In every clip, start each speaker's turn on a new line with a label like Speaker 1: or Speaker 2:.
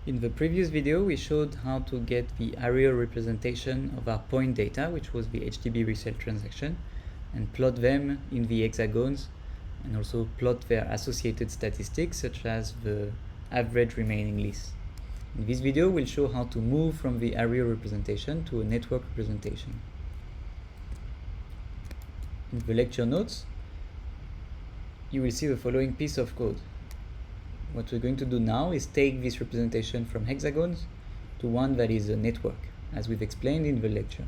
Speaker 1: In the previous video, we showed how to get the areal representation of our point data, which was the HTB resale transaction, and plot them in the hexagons, and also plot their associated statistics, such as the average remaining lease. In this video, we'll show how to move from the areal representation to a network representation. In the lecture notes, you will see the following piece of code. What we're going to do now is take this representation from hexagons to one that is a network, as we've explained in the lecture.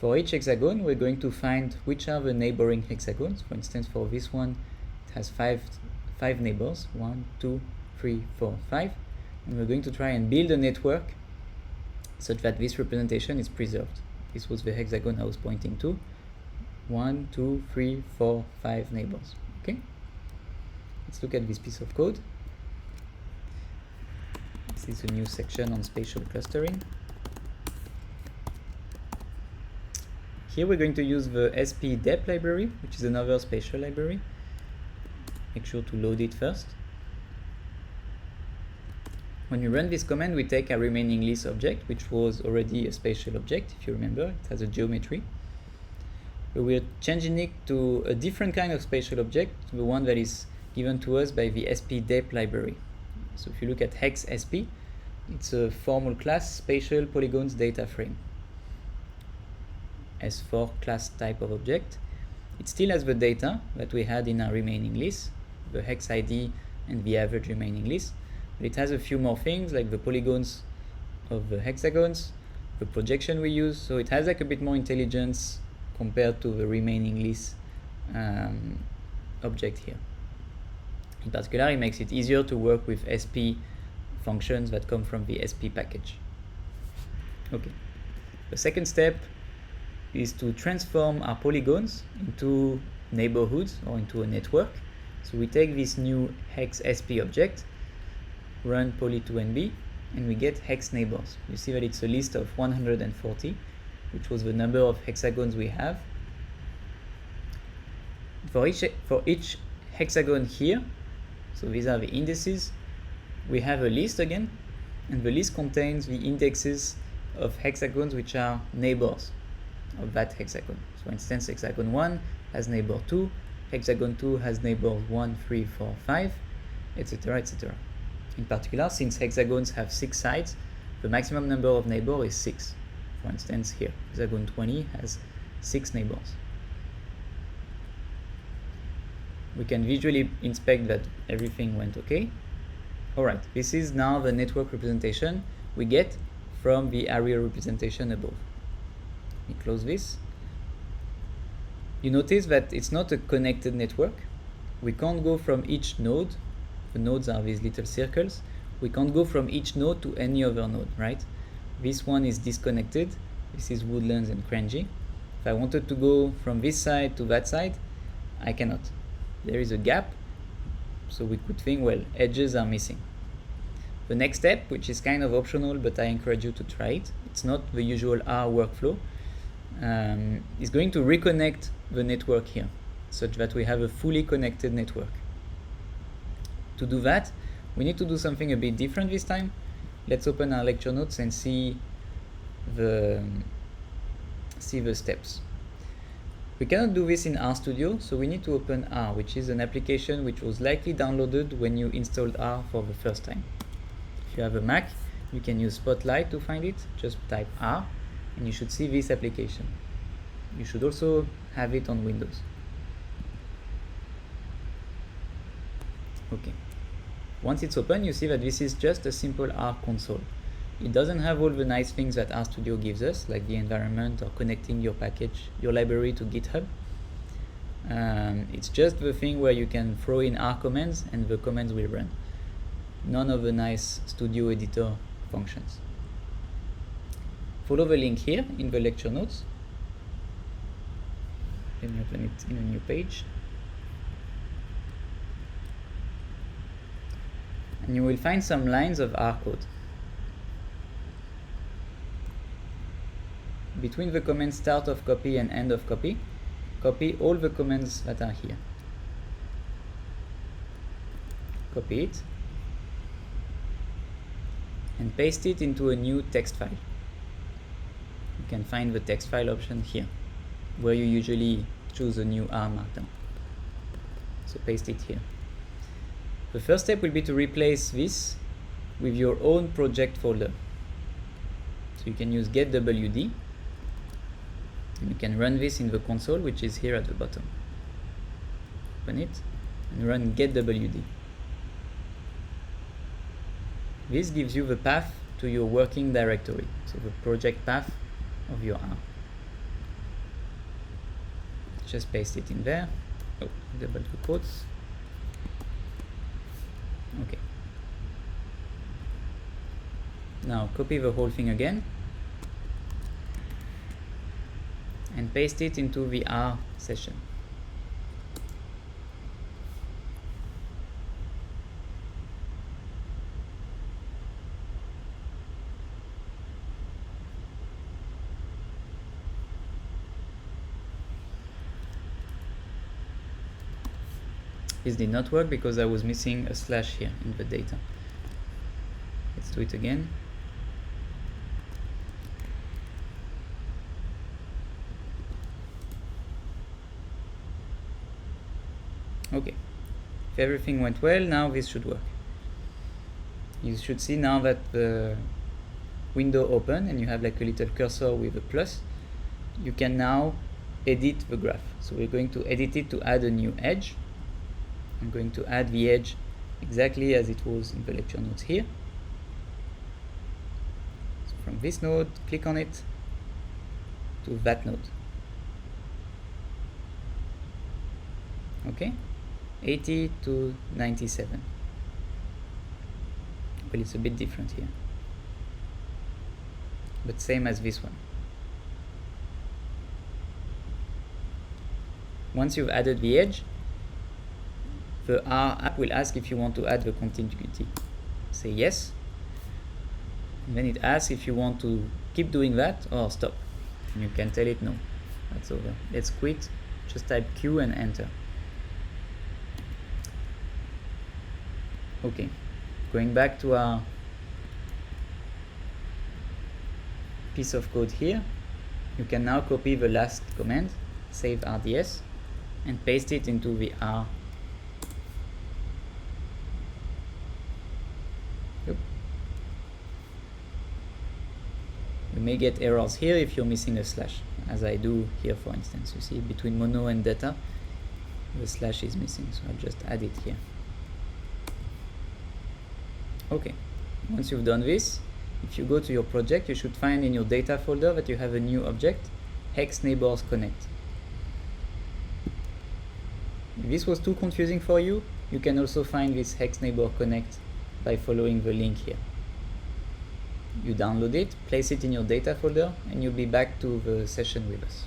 Speaker 1: For each hexagon, we're going to find which are the neighboring hexagons. For instance, for this one, it has five neighbors, 1, 2, 3, 4, 5. And we're going to try and build a network such that this representation is preserved. This was the hexagon I was pointing to. 1, 2, 3, 4, 5 neighbors. Okay? Let's look at this piece of code. This is a new section on spatial clustering. Here we're going to use the spdep library, which is another spatial library. Make sure to load it first. When we run this command, we take a remaining lease object, which was already a spatial object, if you remember. It has a geometry. But we're changing it to a different kind of spatial object, the one that is given to us by the spdep library. So if you look at hex sp, it's a formal class spatial polygons data frame. S4 class type of object. It still has the data that we had in our remaining lease, the hex ID and the average remaining lease. But it has a few more things like the polygons of the hexagons, the projection we use. So it has like a bit more intelligence compared to the remaining lease object here. In particular, it makes it easier to work with SP functions that come from the SP package. Okay. The second step is to transform our polygons into neighborhoods or into a network. So we take this new hex SP object, run poly2nb, and we get hex neighbors. You see that it's a list of 140, which was the number of hexagons we have. For each hexagon here, so these are the indices, we have a list again, and the list contains the indexes of hexagons which are neighbors of that hexagon. So for instance, hexagon 1 has neighbor 2, hexagon 2 has neighbors 1, 3, 4, 5, etc., etc. In particular, since hexagons have 6 sides, the maximum number of neighbors is 6. For instance, here, hexagon 20 has 6 neighbors. We can visually inspect that everything went okay. Alright, this is now the network representation we get from the areal representation above. Let me close this. You notice that it's not a connected network. We can't go from each node. The nodes are these little circles. We can't go from each node to any other node, right? This one is disconnected. This is Woodlands and Crangy. If I wanted to go from this side to that side, I cannot. There is a gap, so we could think, well, edges are missing. The next step, which is kind of optional, but I encourage you to try it, it's not the usual R workflow, is going to reconnect the network here, such that we have a fully connected network. To do that, we need to do something a bit different this time. Let's open our lecture notes and see the steps. We cannot do this in RStudio, so we need to open R, which is an application which was likely downloaded when you installed R for the first time. If you have a Mac, you can use Spotlight to find it. Just type R, and you should see this application. You should also have it on Windows. Okay. Once it's open, you see that this is just a simple R console. It doesn't have all the nice things that RStudio gives us, like the environment or connecting your package, your library to GitHub. It's just the thing where you can throw in R commands and the commands will run. None of the nice studio editor functions. Follow the link here in the lecture notes. Let me open it in a new page. And you will find some lines of R code. Between the commands start of copy and end of copy, copy all the commands that are here. Copy it. and paste it into a new text file. You can find the text file option here, where you usually choose a new R markdown. So paste it here. The first step will be to replace this with your own project folder. So you can use getwd, and you can run this in the console, which is here at the bottom. Open it and run getwd. This gives you the path to your working directory, so the project path of your R. Just paste it in there. Oh, double the quotes. Okay. Now copy the whole thing again and paste it into the R session. This did not work because I was missing a slash here in the data. Let's do it again. Okay, if everything went well, now this should work. You should see now that the window open and you have like a little cursor with a plus. You can now edit the graph. So we're going to edit it to add a new edge. I'm going to add the edge exactly as it was in the lecture notes here. So from this node, click on it to that node. Okay, 80 to 97. Well, it's a bit different here, but same as this one. Once you've added the edge, the R app will ask if you want to add the continuity. Say yes. And then it asks if you want to keep doing that or stop. And you can tell it no. That's over. Let's quit. Just type Q and enter. Okay. Going back to our piece of code here, you can now copy the last command, save RDS, and paste it into the R. You may get errors here if you're missing a slash, as I do here, for instance. You see between mono and data, the slash is missing, so I'll just add it here. Okay, once you've done this, if you go to your project, you should find in your data folder that you have a new object, hex neighbors connect. If this was too confusing for you, you can also find this hex neighbor connect by following the link here. You download it, place it in your data folder, and you'll be back to the session with us.